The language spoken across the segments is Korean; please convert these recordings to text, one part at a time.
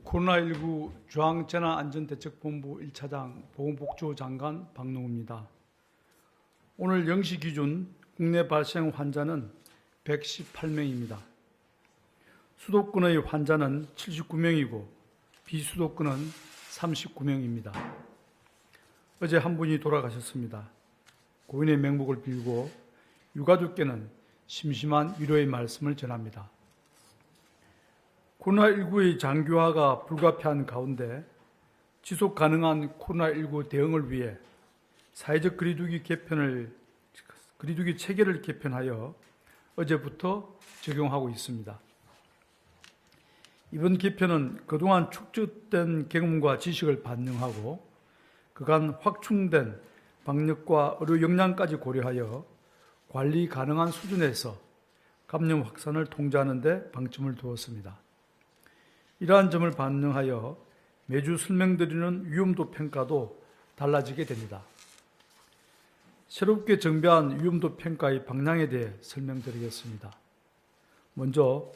코로나19 중앙재난안전대책본부 1차장 보건복지부 장관 박농우입니다. 오늘 0시 기준 국내 발생 환자는 118명입니다. 수도권의 환자는 79명이고 비수도권은 39명입니다. 어제 한 분이 돌아가셨습니다. 고인의 명복을 빌고 유가족께는 심심한 위로의 말씀을 전합니다. 코로나19의 장기화가 불가피한 가운데 지속 가능한 코로나19 대응을 위해 사회적 거리두기 체계를 개편하여 어제부터 적용하고 있습니다. 이번 개편은 그동안 축적된 경험과 지식을 반영하고 그간 확충된 방역과 의료 역량까지 고려하여 관리 가능한 수준에서 감염 확산을 통제하는 데 방점을 두었습니다. 이러한 점을 반영하여 매주 설명드리는 위험도 평가도 달라지게 됩니다. 새롭게 정비한 위험도 평가의 방향에 대해 설명드리겠습니다. 먼저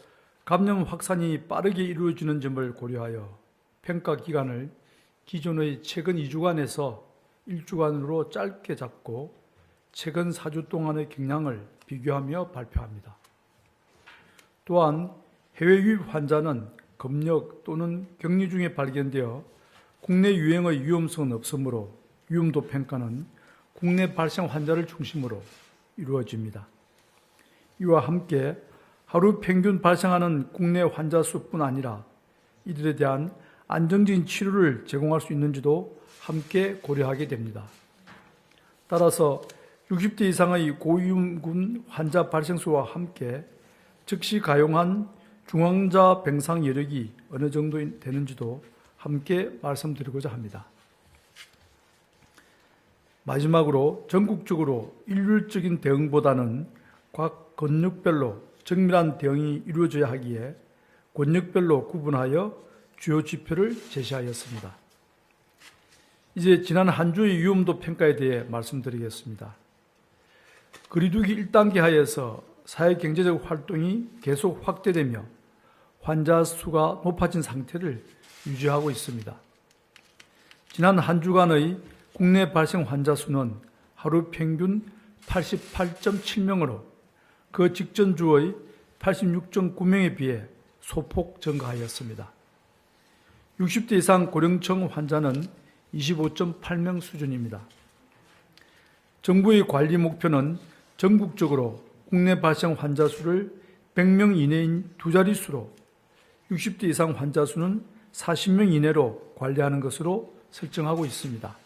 감염 확산이 빠르게 이루어지는 점을 고려하여 평가 기간을 기존의 최근 2주간에서 1주간으로 짧게 잡고 최근 4주 동안의 경향을 비교하며 발표합니다. 또한 해외 유입 환자는 검역 또는 격리 중에 발견되어 국내 유행의 위험성은 없으므로 위험도 평가는 국내 발생 환자를 중심으로 이루어집니다. 이와 함께 하루 평균 발생하는 국내 환자 수뿐 아니라 이들에 대한 안정적인 치료를 제공할 수 있는지도 함께 고려하게 됩니다. 따라서 60대 이상의 고위험군 환자 발생 수와 함께 즉시 가용한 중환자 병상 여력이 어느 정도 되는지도 함께 말씀드리고자 합니다. 마지막으로 전국적으로 일률적인 대응보다는 각 권역별로 정밀한 대응이 이루어져야 하기에 권역별로 구분하여 주요 지표를 제시하였습니다. 이제 지난 한 주의 위험도 평가에 대해 말씀드리겠습니다. 거리두기 1단계 하에서 사회경제적 활동이 계속 확대되며 환자 수가 높아진 상태를 유지하고 있습니다. 지난 한 주간의 국내 발생 환자 수는 하루 평균 88.7명으로 그 직전 주의 86.9명에 비해 소폭 증가하였습니다. 60대 이상 고령층 환자는 25.8명 수준입니다. 정부의 관리 목표는 전국적으로 국내 발생 환자 수를 100명 이내인 두 자릿수로 60대 이상 환자 수는 40명 이내로 관리하는 것으로 설정하고 있습니다.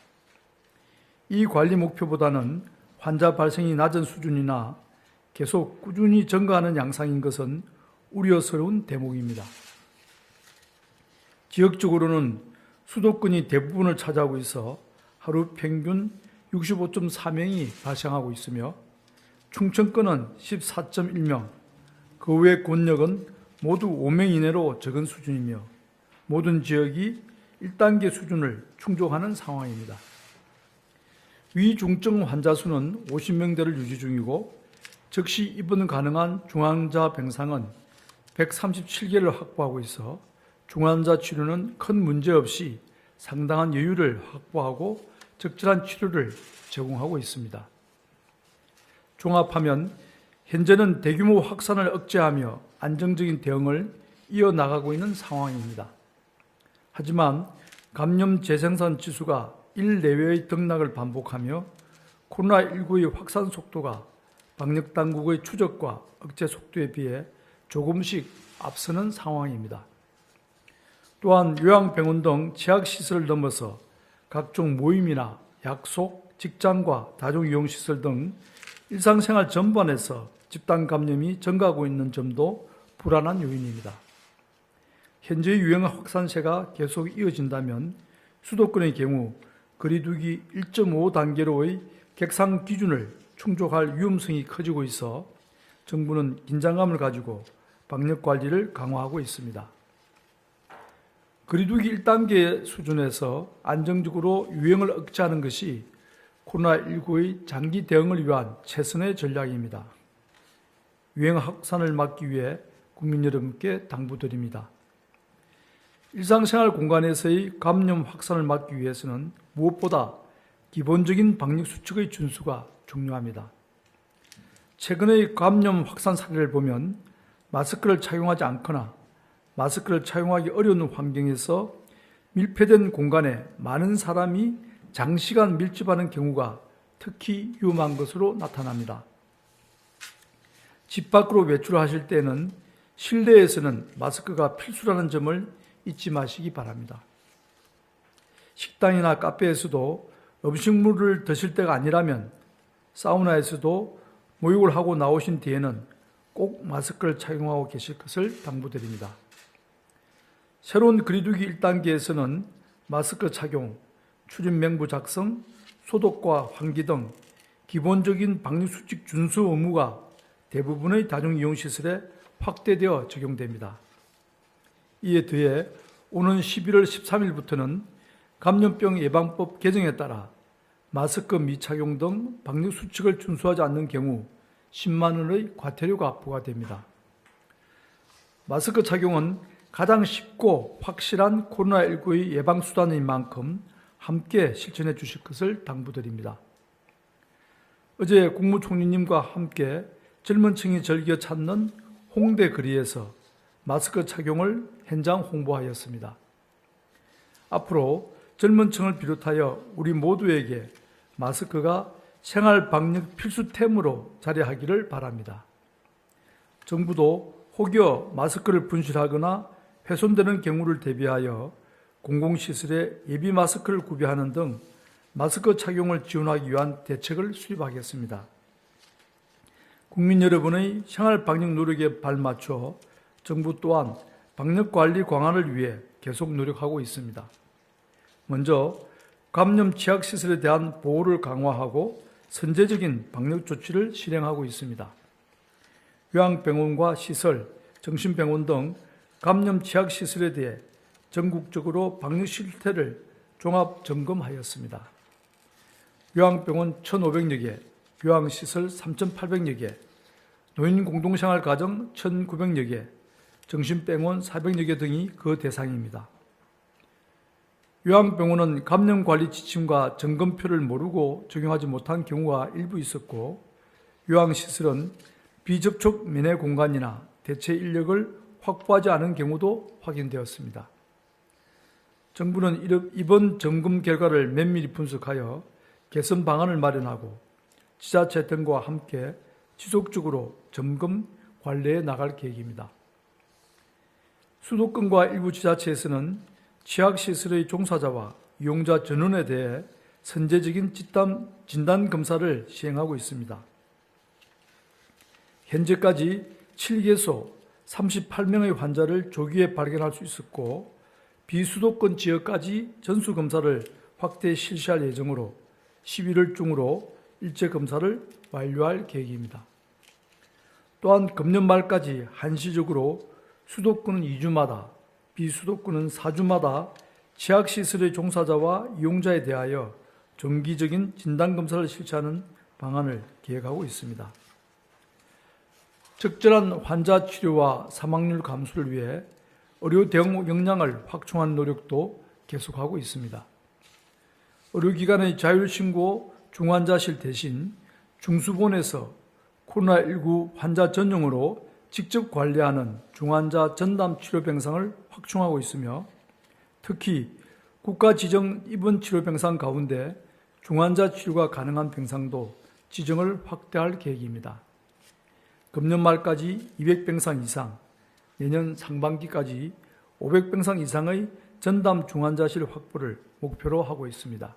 이 관리 목표보다는 환자 발생이 낮은 수준이나 계속 꾸준히 증가하는 양상인 것은 우려스러운 대목입니다. 지역적으로는 수도권이 대부분을 차지하고 있어 하루 평균 65.4명이 발생하고 있으며 충청권은 14.1명, 그 외 권역은 모두 5명 이내로 적은 수준이며 모든 지역이 1단계 수준을 충족하는 상황입니다. 위중증 환자 수는 50명대를 유지 중이고 즉시 입원 가능한 중환자 병상은 137개를 확보하고 있어 중환자 치료는 큰 문제 없이 상당한 여유를 확보하고 적절한 치료를 제공하고 있습니다. 종합하면 현재는 대규모 확산을 억제하며 안정적인 대응을 이어나가고 있는 상황입니다. 하지만 감염 재생산 지수가 1 내외의 등락을 반복하며 코로나19의 확산 속도가 방역당국의 추적과 억제 속도에 비해 조금씩 앞서는 상황입니다. 또한 요양병원 등 취약시설을 넘어서 각종 모임이나 약속, 직장과 다중이용시설 등 일상생활 전반에서 집단 감염이 증가하고 있는 점도 불안한 요인입니다. 현재 유행 확산세가 계속 이어진다면 수도권의 경우 거리두기 1.5단계로의 객상 기준을 충족할 위험성이 커지고 있어 정부는 긴장감을 가지고 방역 관리를 강화하고 있습니다. 거리두기 1단계 수준에서 안정적으로 유행을 억제하는 것이 코로나19의 장기 대응을 위한 최선의 전략입니다. 유행 확산을 막기 위해 국민 여러분께 당부드립니다. 일상생활 공간에서의 감염 확산을 막기 위해서는 무엇보다 기본적인 방역수칙의 준수가 중요합니다. 최근의 감염 확산 사례를 보면 마스크를 착용하지 않거나 마스크를 착용하기 어려운 환경에서 밀폐된 공간에 많은 사람이 장시간 밀집하는 경우가 특히 위험한 것으로 나타납니다. 집 밖으로 외출하실 때는 실내에서는 마스크가 필수라는 점을 잊지 마시기 바랍니다. 식당이나 카페에서도 음식물을 드실 때가 아니라면 사우나에서도 목욕을 하고 나오신 뒤에는 꼭 마스크를 착용하고 계실 것을 당부드립니다. 새로운 거리두기 1단계에서는 마스크 착용, 출입 명부 작성, 소독과 환기 등 기본적인 방역수칙 준수 의무가 대부분의 다중이용시설에 확대되어 적용됩니다. 이에 더해 오는 11월 13일부터는 감염병 예방법 개정에 따라 마스크 미착용 등 방역수칙을 준수하지 않는 경우 10만 원의 과태료가 부과됩니다. 마스크 착용은 가장 쉽고 확실한 코로나19의 예방수단인 만큼 함께 실천해 주실 것을 당부드립니다. 어제 국무총리님과 함께 젊은 층이 즐겨 찾는 홍대 거리에서 마스크 착용을 현장 홍보하였습니다. 앞으로 젊은 층을 비롯하여 우리 모두에게 마스크가 생활 방역 필수템으로 자리하기를 바랍니다. 정부도 혹여 마스크를 분실하거나 훼손되는 경우를 대비하여 공공시설에 예비 마스크를 구비하는 등 마스크 착용을 지원하기 위한 대책을 수립하겠습니다. 국민 여러분의 생활 방역 노력에 발맞춰 정부 또한 방역관리 강화를 위해 계속 노력하고 있습니다. 먼저 감염 취약시설에 대한 보호를 강화하고 선제적인 방역 조치를 실행하고 있습니다. 요양병원과 시설, 정신병원 등 감염 취약시설에 대해 전국적으로 방역 실태를 종합 점검하였습니다. 요양병원 1,500여 개, 요양시설 3,800여 개, 노인 공동생활 가정 1,900여 개, 정신병원 400여 개 등이 그 대상입니다. 요양병원은 감염관리 지침과 점검표를 모르고 적용하지 못한 경우가 일부 있었고, 요양시설은 비접촉 면회 공간이나 대체 인력을 확보하지 않은 경우도 확인되었습니다. 정부는 이번 점검 결과를 면밀히 분석하여 개선 방안을 마련하고 지자체 등과 함께 지속적으로 점검, 관리해 나갈 계획입니다. 수도권과 일부 지자체에서는 취약시설의 종사자와 이용자 전원에 대해 선제적인 진단검사를 시행하고 있습니다. 현재까지 7개소 38명의 환자를 조기에 발견할 수 있었고 비수도권 지역까지 전수검사를 확대 실시할 예정으로 11월 중으로 일제검사를 완료할 계획입니다. 또한 금년 말까지 한시적으로 수도권은 2주마다, 비수도권은 4주마다 취약시설의 종사자와 이용자에 대하여 정기적인 진단검사를 실시하는 방안을 계획하고 있습니다. 적절한 환자 치료와 사망률 감소를 위해 의료 대응 역량을 확충하는 노력도 계속하고 있습니다. 의료기관의 자율신고 중환자실 대신 중수본에서 코로나19 환자 전용으로 직접 관리하는 중환자 전담 치료 병상을 확충하고 있으며 특히 국가 지정 입원 치료 병상 가운데 중환자 치료가 가능한 병상도 지정을 확대할 계획입니다. 금년 말까지 200병상 이상, 내년 상반기까지 500병상 이상의 전담 중환자실 확보를 목표로 하고 있습니다.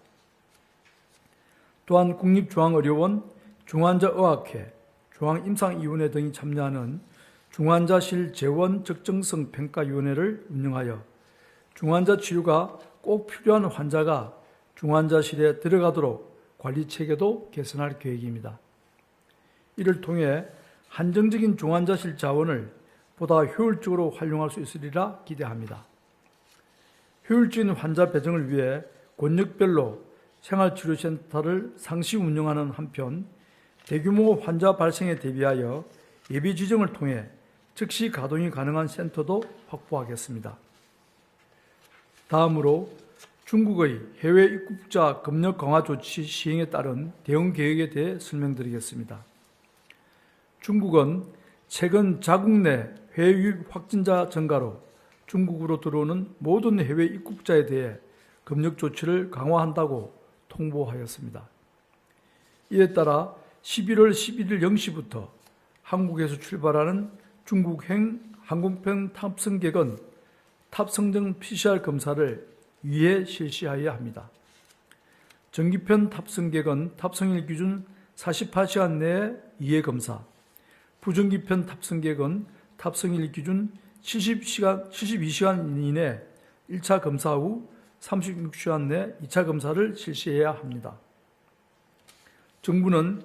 또한 국립중앙의료원, 중환자의학회, 중앙임상위원회 등이 참여하는 중환자실 재원 적정성 평가위원회를 운영하여 중환자 치료가 꼭 필요한 환자가 중환자실에 들어가도록 관리 체계도 개선할 계획입니다. 이를 통해 한정적인 중환자실 자원을 보다 효율적으로 활용할 수 있으리라 기대합니다. 효율적인 환자 배정을 위해 권역별로 생활치료센터를 상시 운영하는 한편 대규모 환자 발생에 대비하여 예비 지정을 통해 즉시 가동이 가능한 센터도 확보하겠습니다. 다음으로 중국의 해외 입국자 검역 강화 조치 시행에 따른 대응 계획에 대해 설명드리겠습니다. 중국은 최근 자국 내 해외 유입 확진자 증가로 중국으로 들어오는 모든 해외 입국자에 대해 검역 조치를 강화한다고 통보하였습니다. 이에 따라 11월 11일 0시부터 한국에서 출발하는 중국행 항공편 탑승객은 탑승 PCR 검사를 위에 실시하여야 합니다. 정기편 탑승객은 탑승일 기준 48시간 내에 2회 검사, 부정기편 탑승객은 탑승일 기준 72시간 이내 1차 검사 후 36시간 내 2차 검사를 실시해야 합니다. 정부는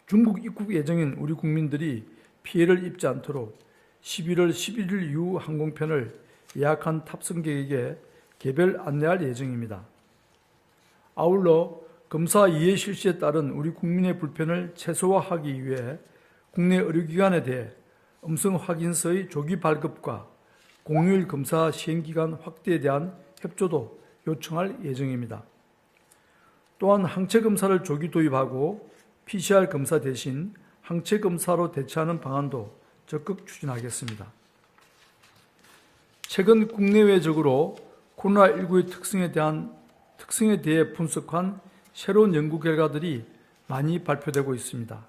중국 입국 예정인 우리 국민들이 피해를 입지 않도록 11월 11일 이후 항공편을 예약한 탑승객에게 개별 안내할 예정입니다. 아울러 검사 이해 실시에 따른 우리 국민의 불편을 최소화하기 위해 국내 의료기관에 대해 음성 확인서의 조기 발급과 공휴일 검사 시행기간 확대에 대한 협조도 요청할 예정입니다. 또한 항체 검사를 조기 도입하고 PCR 검사 대신 항체 검사로 대체하는 방안도 적극 추진하겠습니다. 최근 국내외적으로 코로나19의 특성에 대해 분석한 새로운 연구 결과들이 많이 발표되고 있습니다.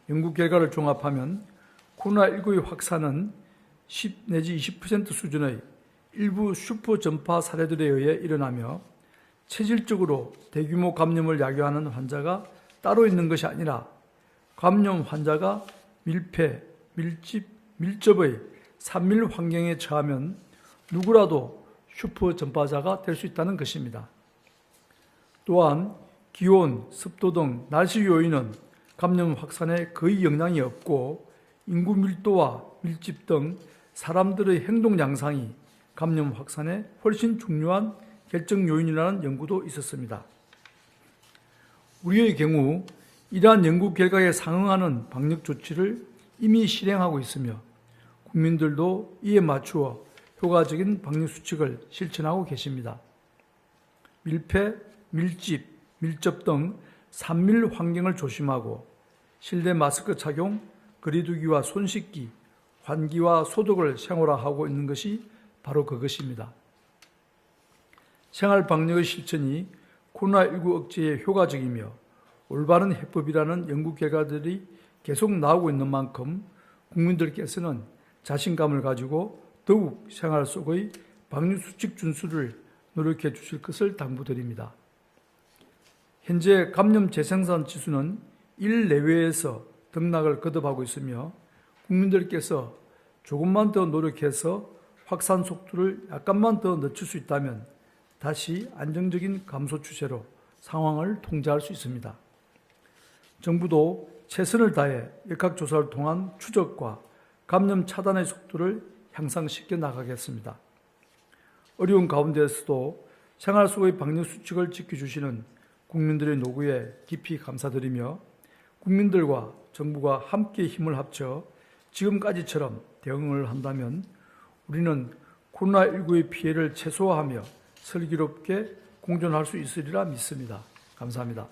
연구 결과를 종합하면 코로나19의 확산은 10 내지 20% 수준의 일부 슈퍼 전파 사례들에 의해 일어나며 체질적으로 대규모 감염을 야기하는 환자가 따로 있는 것이 아니라 감염 환자가 밀폐, 밀집, 밀접의 산밀 환경에 처하면 누구라도 슈퍼 전파자가 될 수 있다는 것입니다. 또한 기온, 습도 등 날씨 요인은 감염 확산에 거의 영향이 없고 인구 밀도와 밀집 등 사람들의 행동 양상이 감염 확산에 훨씬 중요한 결정 요인이라는 연구도 있었습니다. 우리의 경우 이러한 연구 결과에 상응하는 방역 조치를 이미 실행하고 있으며 국민들도 이에 맞추어 효과적인 방역 수칙을 실천하고 계십니다. 밀폐, 밀집, 밀접 등 산밀 환경을 조심하고 실내 마스크 착용, 거리두기와 손 씻기, 환기와 소독을 생활화하고 있는 것이 바로 그것입니다. 생활 방역의 실천이 코로나19 억제에 효과적이며 올바른 해법이라는 연구 결과들이 계속 나오고 있는 만큼 국민들께서는 자신감을 가지고 더욱 생활 속의 방역 수칙 준수를 노력해 주실 것을 당부드립니다. 현재 감염 재생산 지수는 1 내외에서 등락을 거듭하고 있으며 국민들께서 조금만 더 노력해서 확산 속도를 약간만 더 늦출 수 있다면 다시 안정적인 감소 추세로 상황을 통제할 수 있습니다. 정부도 최선을 다해 역학조사를 통한 추적과 감염 차단의 속도를 향상시켜 나가겠습니다. 어려운 가운데에서도 생활 속의 방역 수칙을 지켜주시는 국민들의 노고에 깊이 감사드리며 국민들과 정부가 함께 힘을 합쳐 지금까지처럼 대응을 한다면 우리는 코로나19의 피해를 최소화하며 슬기롭게 공존할 수 있으리라 믿습니다. 감사합니다.